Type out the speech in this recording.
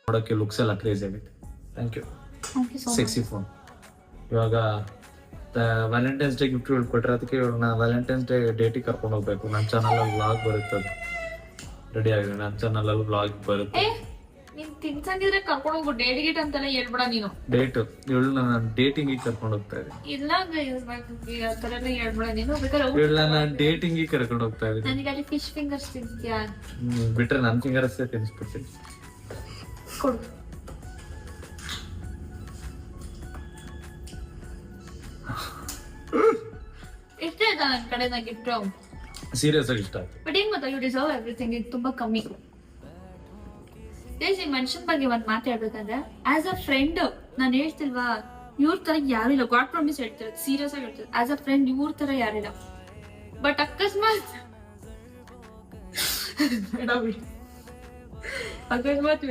ನೋಡೋಕ್ಕೆ ಲುಕ್ಸ್ ಎಲ್ಲ ಕ್ರೇಜಿ ಆಗಿದೆ. Thank you. Sexy phone. ಇವಾಗ ವ್ಯಾಲೆಂಟೈನ್ಸ್ ಡೇ ಗಿಫ್ಟ್ ಕೊಟ್ಟರೆ ಅದಕ್ಕೆ ನಾನು ವ್ಯಾಲೆಂಟೈನ್ಸ್ ಡೇ ಡೇಟಿಗೆ ಕರ್ಕೊಂಡು ಹೋಗ್ಬೇಕು. ನನ್ನ ಚಾನಲಲ್ಲಿ ವ್ಲಾಗ್ ಬರುತ್ತದೆ. ರೆಡಿ ಆಗಿದೆ, ನನ್ನ ಚಾನಲಲ್ಲಿ ವ್ಲಾಗ್ ಬರುತ್ತೆ. ನೀನ್ ತಿನ್ಸಂಗಿದ್ರೆ ಕರ್ಕೊಂಡು ಹೋಗು. ಡೇಟ್ ಗೇಟ್ ಅಂತೆಲ್ಲ ಹೇಳ್ಬೇಡ ನೀನು. ಡೇಟ್ ಇವಳು ನಾನು ಡೇಟಿಂಗಿಗೆ ಕರ್ಕೊಂಡು ಹೋಗ್ತಾ ಇದ್ದೀನಿ. ಇಲ್ಲ ಆ ಥರ ಎಲ್ಲ ಹೇಳ್ಬೇಡ ನೀನು. ಬೇಕಾದ್ರೆ ಇವಳು ನಾನು ಡೇಟಿಂಗಿಗೆ ಕರ್ಕೊಂಡು ಹೋಗ್ತಾ ಇದ್ದೀನಿ. ನನಗೆ ಅಲ್ಲಿ ಫಿಶ್ ಫಿಂಗರ್ಸ್ ತಿಂತೀಯಾ? ಬಿಟ್ರೆ ನನ್ನ ಫಿಂಗರ್ಸ್ ತಿನ್ನಿಸ್ಬಿಡ್ತೀನಿ. ಕೊಡು. ಇಷ್ಟ ಆಯ್ತಾ ನನ್ನ ಕಡೆ ನಾ ಗಿಫ್ಟ್? ಸೀರಿಯಸ್ ಆಗಿ ಇಷ್ಟ ಆಯ್ತು. ಬಟ್ ಏನ್ ಗೊತ್ತಾ, ಯು ಡಿಸರ್ವ್ ಎವ್ರಿಥಿಂಗ್. ಇದು ತುಂಬಾ ಕಮ್ಮಿ. ಈ ಮನುಷ್ಯನ ಬಗ್ಗೆ ಒಂದ್ ಮಾತಾಡ್ಬೇಕಂದ್ರೆ, ಆಸ್ ಅ ಫ್ರೆಂಡ್ ನಾನು ಹೇಳ್ತಿಲ್ವಾ, ಇವ್ರ ತರ ಯಾರಿಲ್ಲ. ಗಾಡ್ ಪ್ರಾಮಿಸ್ ಹೇಳ್ತಾರೆ, ಸೀರಿಯಸ್ ಆಗಿ ಹೇಳ್ತಾರೆ. ಆಸ್ ಅ ಫ್ರೆಂಡ್ ಇವ್ರ ತರ ಯಾರಿಲ್ಲ. ಬಟ್ ಅಕಸ್ಮಾತ್ ಅಕಸ್ಮಾತ್